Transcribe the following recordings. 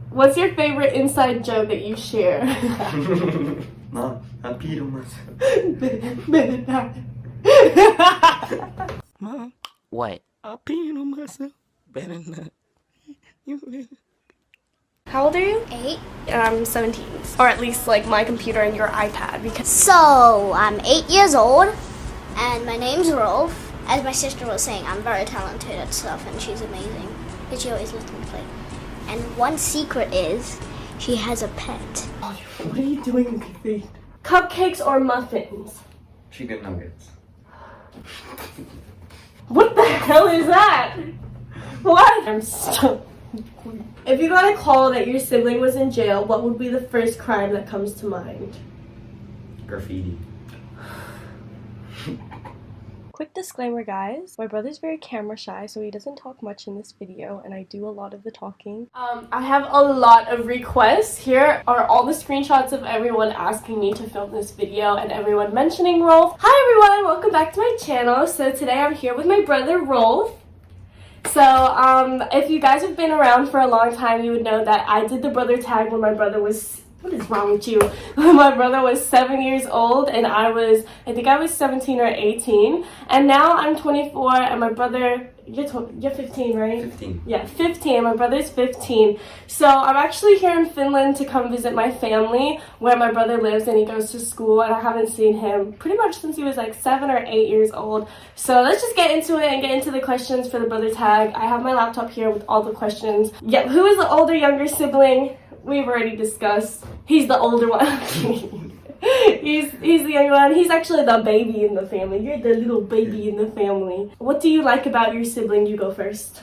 What's your favorite inside joke that you share? Mom, I peed on myself. Mom, What? I peed on myself. Better not. How old are you? 8. I'm 17. Or at least like my computer and your iPad because So, I'm 8 years old, and my name's Rolf. As my sister was saying, I'm very talented at stuff, and she's amazing. Because she always lets me play. And one secret is, she has a pet. what are you doing with your feet? Cupcakes or muffins? Chicken nuggets. What the hell is that? What? I'm so... If you got a call that your sibling was in jail, what would be the first crime that comes to mind? Graffiti. Quick disclaimer, guys. My brother's very camera shy, so he doesn't talk much in this video, and I do a lot of the talking. I have a lot of requests. Here are all the screenshots of everyone asking me to film this video and everyone mentioning Rolf. Hi everyone, welcome back to my channel. So today I'm here with my brother Rolf. So, if you guys have been around for a long time, you would know that I did the brother tag when my brother was... What is wrong with you? My brother was 7 years old and I think I was 17 or 18. And now I'm 24 and my brother... You're 15, right? 15. Yeah, 15. My brother's 15. So I'm actually here in Finland to come visit my family where my brother lives and he goes to school, and I haven't seen him pretty much since he was like 7 or 8 years old. So let's just get into it and get into the questions for the brother tag. I have my laptop here with all the questions. Yep, who is the older, younger sibling? We've already discussed. He's the older one. He's the young one. He's actually the baby in the family. You're the little baby in the family. What do you like about your sibling? You go first.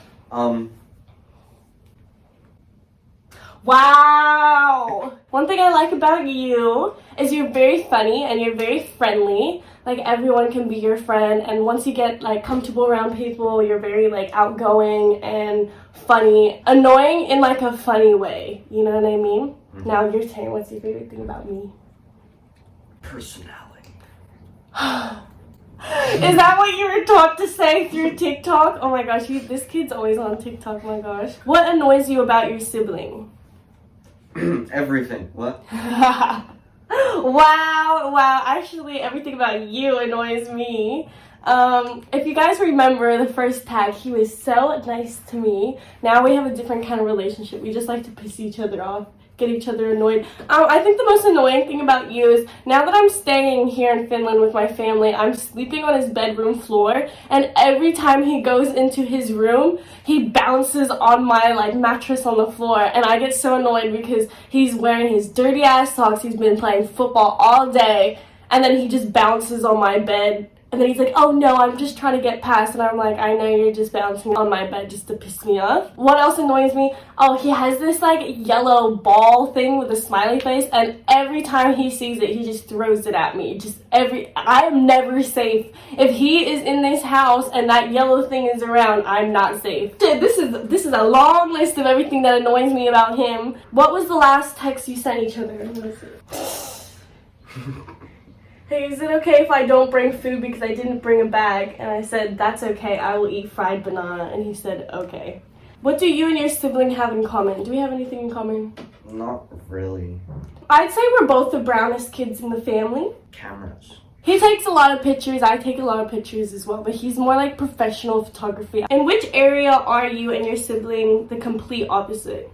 Wow! One thing I like about you is you're very funny and you're very friendly. Like, everyone can be your friend, and once you get like comfortable around people, you're very like outgoing and funny. Annoying in like a funny way. You know what I mean? Mm-hmm. Now your turn. What's your favorite thing about me? Personality. Is that what you were taught to say through TikTok? Oh my gosh, this kid's always on TikTok, my gosh. What annoys you about your sibling? Everything. What? Wow, actually everything about you annoys me. If you guys remember the first tag, he was so nice to me. Now we have a different kind of relationship. We just like to piss each other off, get each other annoyed. I think the most annoying thing about you is now that I'm staying here in Finland with my family, I'm sleeping on his bedroom floor, and every time he goes into his room, he bounces on my like mattress on the floor, and I get so annoyed because he's wearing his dirty ass socks, he's been playing football all day, and then he just bounces on my bed. And then he's like, oh no, I'm just trying to get past. And I'm like, I know you're just bouncing on my bed just to piss me off. What else annoys me? Oh, he has this like yellow ball thing with a smiley face. And every time he sees it, he just throws it at me. I am never safe. If he is in this house and that yellow thing is around, I'm not safe. Dude, this is a long list of everything that annoys me about him. What was the last text you sent each other? Let me see. Hey, is it okay if I don't bring food because I didn't bring a bag? And I said, that's okay, I will eat fried banana. And he said, okay. What do you and your sibling have in common? Do we have anything in common? Not really. I'd say we're both the brownest kids in the family. Cameras. He takes a lot of pictures, I take a lot of pictures as well, but he's more like professional photography. In which area are you and your sibling the complete opposite?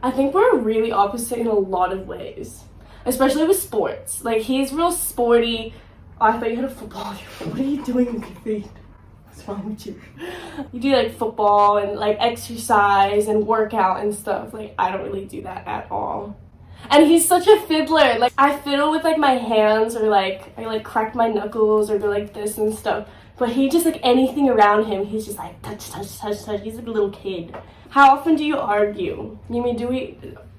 I think we're really opposite in a lot of ways. Especially with sports. Like, he's real sporty. Oh, I thought you had a football. What are you doing with your feet? What's wrong with you? You do like football and like exercise and workout and stuff. Like, I don't really do that at all. And he's such a fiddler. Like, I fiddle with like my hands, or like I like crack my knuckles or go like this and stuff. But he just, like, anything around him, he's just like touch, touch, touch, touch. He's like a little kid. How often do you argue?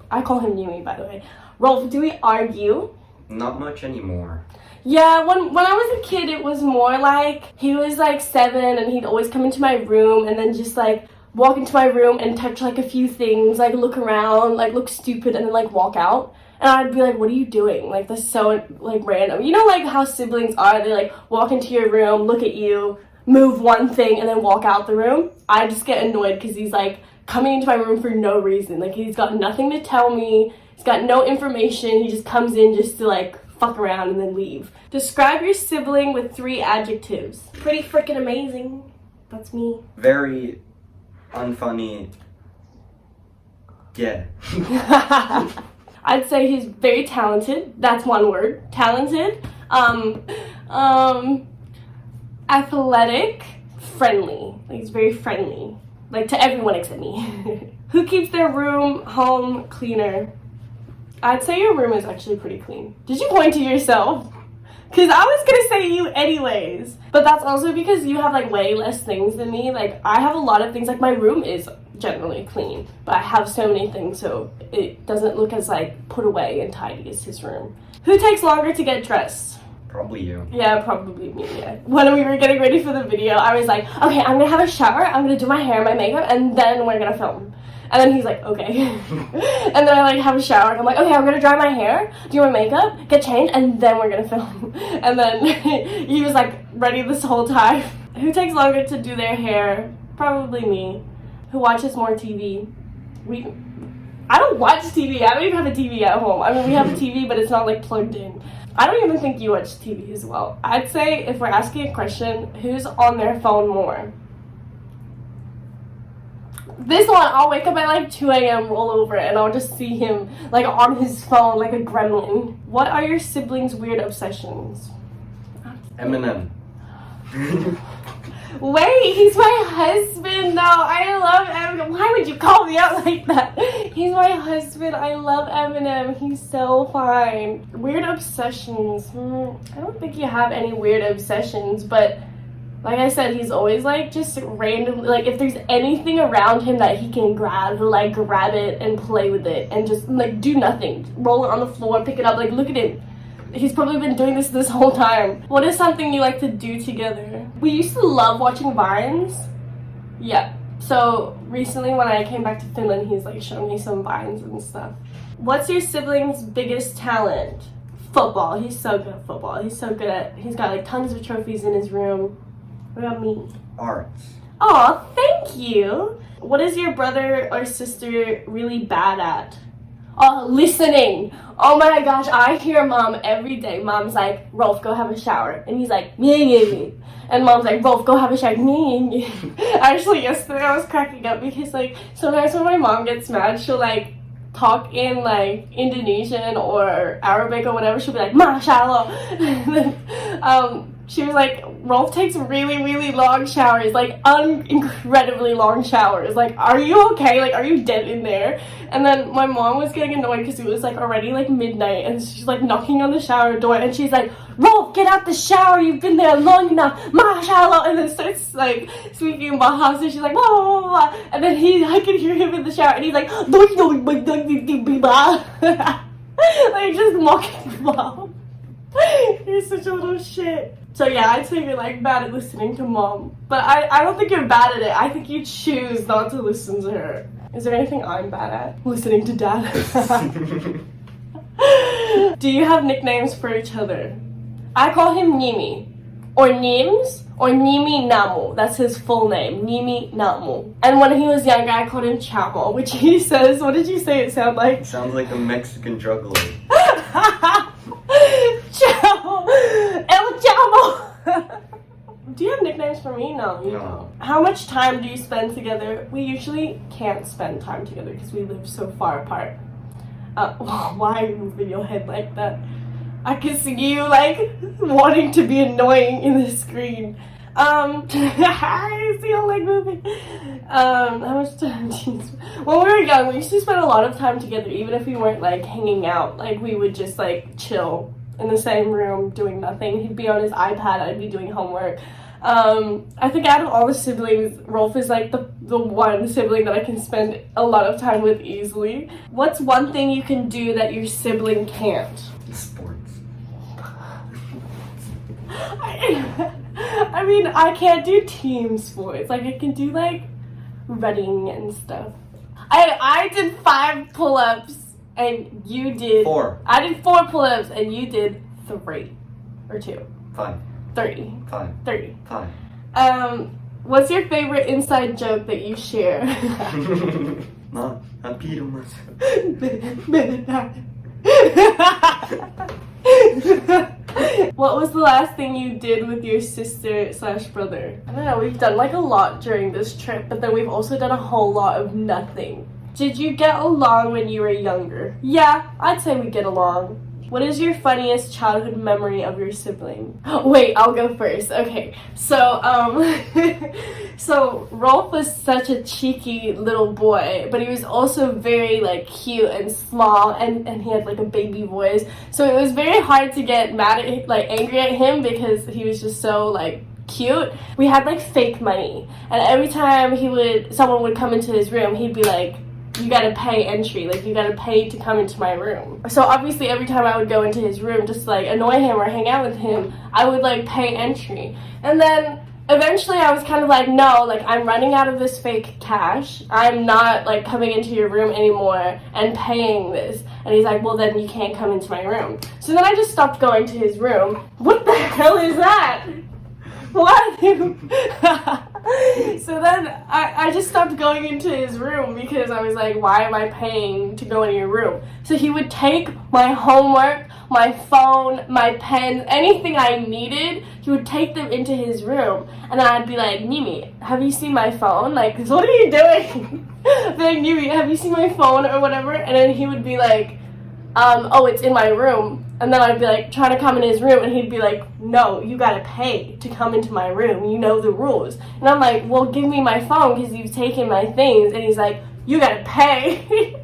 I call him Yumi, by the way. Rolf, do we argue? Not much anymore. Yeah, when I was a kid, it was more like he was like 7 and he'd always come into my room and then just like walk into my room and touch like a few things, like look around, like look stupid, and then like walk out. And I'd be like, what are you doing? Like, that's so like random. You know, like how siblings are, they like walk into your room, look at you, move one thing, and then walk out the room. I just get annoyed because he's like coming into my room for no reason. Like, he's got nothing to tell me. He's got no information. He just comes in just to, like, fuck around and then leave. Describe your sibling with 3 adjectives. Pretty freaking amazing. That's me. Very unfunny. Yeah. I'd say he's very talented. That's one word. Talented. Athletic. Friendly. Like, he's very friendly. Like, to everyone except me. Who keeps their room, home cleaner? I'd say your room is actually pretty clean. Did you point to yourself? Because I was gonna say you anyways. But that's also because you have, like, way less things than me. Like, I have a lot of things. Like, my room is generally clean. But I have so many things, so it doesn't look as, like, put away and tidy as his room. Who takes longer to get dressed? Probably you. Yeah, probably me, yeah. When we were getting ready for the video, I was like, okay, I'm gonna have a shower, I'm gonna do my hair, my makeup, and then we're gonna film. And then he's like, okay. And then I, like, have a shower, and I'm like, okay, I'm gonna dry my hair, do my makeup, get changed, and then we're gonna film. And then he was, like, ready this whole time. Who takes longer to do their hair? Probably me. Who watches more TV? I don't watch TV. I don't even have a TV at home. I mean, we have a TV, but it's not, like, plugged in. I don't even think you watch TV as well. I'd say if we're asking a question, who's on their phone more? This one, I'll wake up at like 2 a.m., roll over, and I'll just see him like on his phone like a gremlin. What are your siblings' weird obsessions? Eminem. Wait, he's my husband though. I love Eminem. Why would you call me out like that? He's my husband. I love Eminem. He's so fine. Weird obsessions. I don't think you have any weird obsessions, but like I said, he's always like just randomly, like if there's anything around him that he can grab, he'll like grab it and play with it and just like do nothing. Roll it on the floor, pick it up, like look at him. He's probably been doing this whole time. What is something you like to do together? We used to love watching Vines. Yeah. So recently when I came back to Finland, he's like showing me some Vines and stuff. What's your sibling's biggest talent? Football. He's so good at football. He's got like tons of trophies in his room. What about me? Arts. Oh, thank you. What is your brother or sister really bad at? Oh, listening. Oh my gosh, I hear mom every day. Mom's like, Rolf, go have a shower. And he's like, yeah. And mom's like, Rolf, go have a shower. Actually, yesterday I was cracking up because like sometimes when my mom gets mad, she'll like talk in like Indonesian or Arabic or whatever. She'll be like, mashallah. And then she was like, Rolf takes really, really long showers, like incredibly long showers. Like, are you okay? Like, are you dead in there? And then my mom was getting annoyed because it was like already like midnight and she's like knocking on the shower door and she's like, Rolf, get out the shower. You've been there long enough. Mashallah. And then starts like speaking in Bahasa. She's like, blah, blah, blah, blah. And then I could hear him in the shower and he's like, like just mocking mom. You're such a little shit. So yeah, I'd say you're like bad at listening to mom. But I don't think you're bad at it. I think you choose not to listen to her. Is there anything I'm bad at? Listening to dad. Do you have nicknames for each other? I call him Nimi. Or Nims. Or Nimi Namu. That's his full name. Nimi Namu. And when he was younger, I called him Chamo. Which he says, what did you say it sound like? It sounds like a Mexican drug lord. Chamo! El Chamo! Do you have nicknames for me? No, you don't. How much time do you spend together? We usually can't spend time together because we live so far apart. Why are you moving your head like that? I can see you like wanting to be annoying in the screen. I see you like moving. How much time do you spend? When we were young, we used to spend a lot of time together, even if we weren't like hanging out. Like we would just like chill in the same room doing nothing. He'd be on his iPad, I'd be doing homework. I think out of all the siblings, Rolf is like the one sibling that I can spend a lot of time with easily. What's one thing you can do that your sibling can't? Sports. I mean, I can't do team sports. Like, I can do, like, running and stuff. I did 5 pull-ups, and you did... 4. I did 4 pull-ups, and you did 3. Or 2. 5. 3. 5. 3. 5. What's your favorite inside joke that you share? Mom, han peed on myself. What was the last thing you did with your sister/brother? I don't know, we've done like a lot during this trip, but then we've also done a whole lot of nothing. Did you get along when you were younger? Yeah, I'd say we get along. What is your funniest childhood memory of your sibling? Wait, I'll go first. Okay, so so Rolf was such a cheeky little boy, but he was also very like cute and small, and he had like a baby voice. So it was very hard to get mad at, like angry at him, because he was just so like cute. We had like fake money, and every time someone would come into his room, he'd be like, you gotta pay entry, like you gotta pay to come into my room. So obviously every time I would go into his room just to like annoy him or hang out with him, I would like pay entry. And then eventually I was kind of like, no, like I'm running out of this fake cash. I'm not like coming into your room anymore and paying this. And he's like, well then you can't come into my room. So then I just stopped going to his room. What the hell is that? What? So then I just stopped going into his room, because I was like, why am I paying to go in your room? So he would take my homework, my phone, my pens, anything I needed, he would take them into his room. And I'd be like, Mimi, have you seen my phone? Like, what are you doing? I'd be like, Mimi, have you seen my phone or whatever? And then he would be like, oh, it's in my room. And then I'd be like, trying to come in his room, and he'd be like, no, you gotta pay to come into my room. You know the rules. And I'm like, well, give me my phone, because you've taken my things. And he's like, you gotta pay.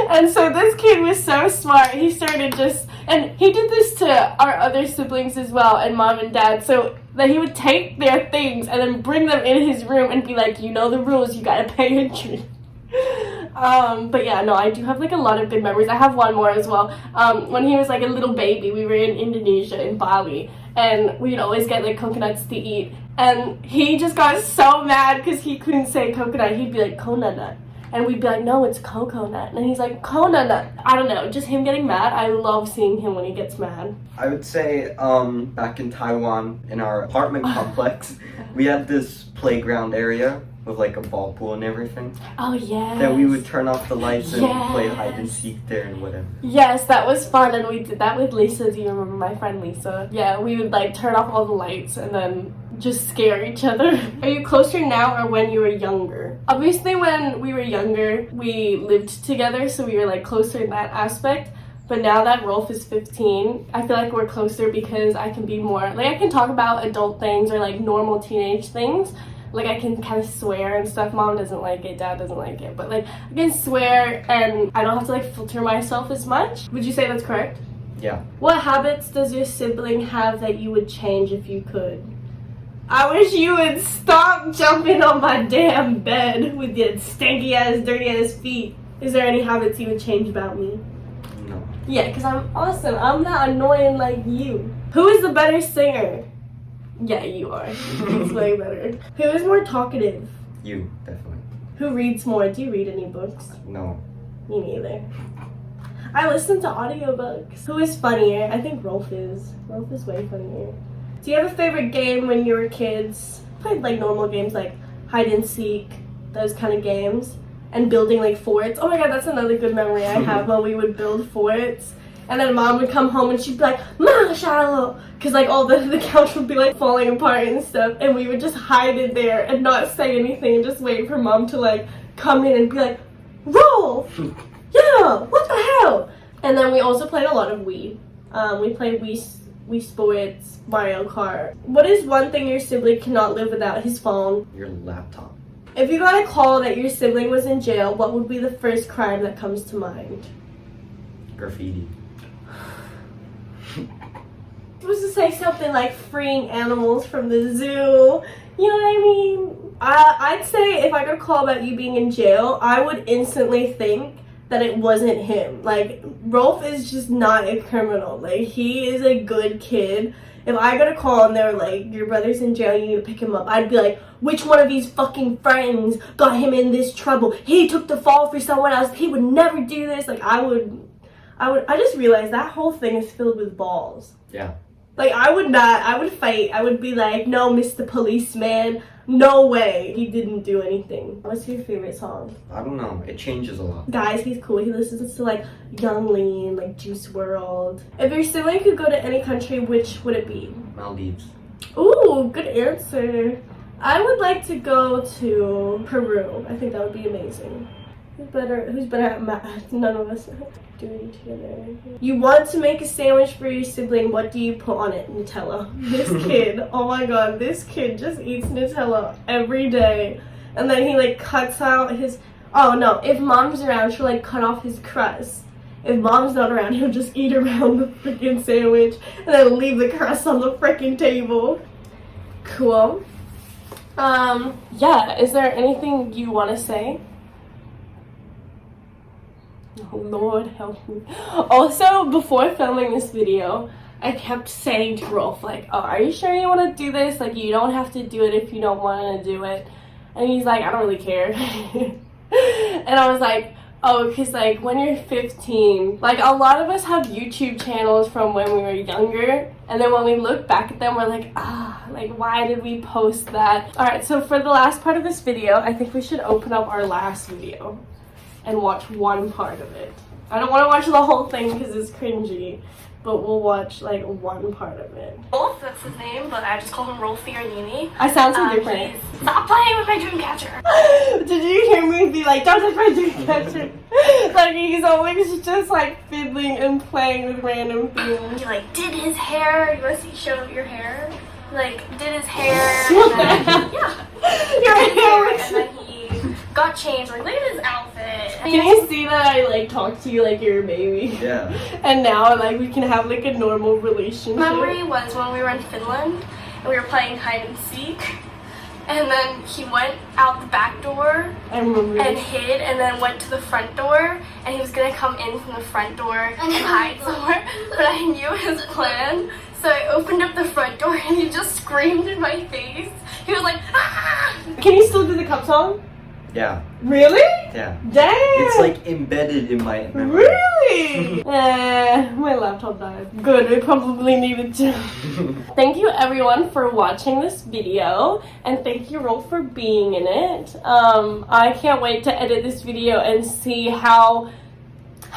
And so this kid was so smart. He started and he did this to our other siblings as well, and mom and dad. So that he would take their things and then bring them in his room and be like, you know the rules, you gotta pay entry. But yeah, no, I do have like a lot of good memories. I have one more as well. When he was like a little baby, we were in Indonesia, in Bali, and we'd always get like coconuts to eat. And he just got so mad because he couldn't say coconut. He'd be like, coconut. And we'd be like, no, it's coconut. And he's like, coconut. I don't know, just him getting mad. I love seeing him when he gets mad. I would say back in Taiwan, in our apartment complex, we had this playground area with like a ball pool and everything. Oh yeah. That we would turn off the lights and play hide and seek there and whatever. Yes, that was fun, and we did that with Lisa. Do you remember my friend Lisa? Yeah, we would like turn off all the lights and then just scare each other. Are you closer now or when you were younger? Obviously when we were younger, we lived together, so we were like closer in that aspect. But now that Rolf is 15, I feel like we're closer because I can be more, like I can talk about adult things or like normal teenage things. Like I can kind of swear and stuff. Mom doesn't like it, dad doesn't like it, but like I can swear and I don't have to like filter myself as much. Would you say that's correct? Yeah. What habits does your sibling have that you would change if you could? I wish you would stop jumping on my damn bed with your stanky ass, dirty ass feet. Is there any habits you would change about me? No. Yeah, because I'm awesome. I'm not annoying like you. Who is the better singer? Yeah, you are. It's way better. Who is more talkative? You, definitely. Who reads more? Do you read any books? No. Me neither. I listen to audiobooks. Who is funnier? I think Rolf is. Rolf is way funnier. Do you have a favorite game when you were kids? Played like normal games like hide and seek, those kind of games. And building like forts. Oh my god, that's another good memory I have when we would build forts. And then mom would come home and she'd be like, Marshall! Because like all the couch would be like falling apart and stuff. And we would just hide in there and not say anything and just wait for mom to like come in and be like, Rolf! Yeah, what the hell? And then we also played a lot of Wii. We played Wii Sports, Mario Kart. What is one thing your sibling cannot live without? His phone. Your laptop. If you got a call that your sibling was in jail, what would be the first crime that comes to mind? Graffiti. Supposed to say something like freeing animals from the zoo. You know what I mean? I'd say if I got a call about you being in jail, I would instantly think that it wasn't him. Like, Rolf is just not a criminal. Like, he is a good kid. If I got a call and they were like, your brother's in jail, you need to pick him up, I'd be like, which one of these fucking friends got him in this trouble? He took the fall for someone else. He would never do this. Like, I just realized that whole thing is filled with balls. Yeah. Like, I would fight. I would be like, no, Mr. Policeman, no way. He didn't do anything. What's your favorite song? I don't know. It changes a lot. Guys, he's cool. He listens to like Young Lean, like Juice WRLD. If your sibling could go to any country, which would it be? Maldives. Ooh, good answer. I would like to go to Peru. I think that would be amazing. Who's better at math? None of us doing together. You want to make a sandwich for your sibling. What do you put on it? Nutella. This kid, oh my god, this kid just eats Nutella every day. And then he like cuts out his, oh no, if mom's around, she'll like cut off his crust. If mom's not around, he'll just eat around the freaking sandwich and then leave the crust on the freaking table. Cool. Yeah, is there anything you want to say? Oh Lord, help me. Also, before filming this video, I kept saying to Rolf, like, oh, are you sure you want to do this? Like, you don't have to do it if you don't want to do it. And he's like, I don't really care. And I was like, oh, because, like, when you're 15, like, a lot of us have YouTube channels from when we were younger. And then when we look back at them, we're like, like, why did we post that? Alright, so for the last part of this video, I think we should open up our last video and watch one part of it. I don't want to watch the whole thing because it's cringy, but we'll watch like one part of it. Rolf, that's his name, but I just call him Rolfie or Nini. I sound so different. Stop playing with my dream catcher. Did you hear me be like, don't touch my dream catcher? Like, he's always just like fiddling and playing with random things. He like did his hair. You want to see show your hair? Like did his hair. And then, yeah. Your hair. And then he got changed. Like, look at his outfit. Can you see that I like talk to you like you're a baby? Yeah. And now like we can have like a normal relationship. Memory was when we were in Finland and we were playing hide and seek, and then he went out the back door I remember and hid, and then went to the front door, and he was gonna come in from the front door and hide somewhere, but I knew his plan, so I opened up the front door and he just screamed in my face. He was like, ah! Can you still do the cup song? Yeah. Really? Yeah. Damn! It's like embedded in my memory. Really? My laptop died. Good, we probably needed to. Thank you everyone for watching this video, and thank you Rolf for being in it. I can't wait to edit this video and see how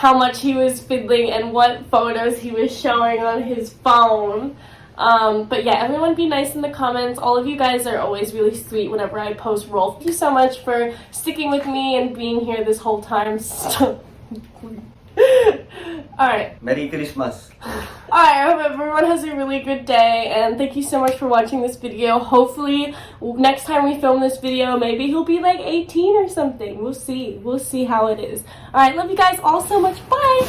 much he was fiddling and what photos he was showing on his phone. But yeah, everyone be nice in the comments. All of you guys are always really sweet whenever I post Rolf. Thank you so much for sticking with me and being here this whole time. Alright. Merry Christmas. Alright, I hope everyone has a really good day, and thank you so much for watching this video. Hopefully, next time we film this video, maybe he'll be like 18 or something. We'll see. We'll see how it is. Alright, love you guys all so much. Bye!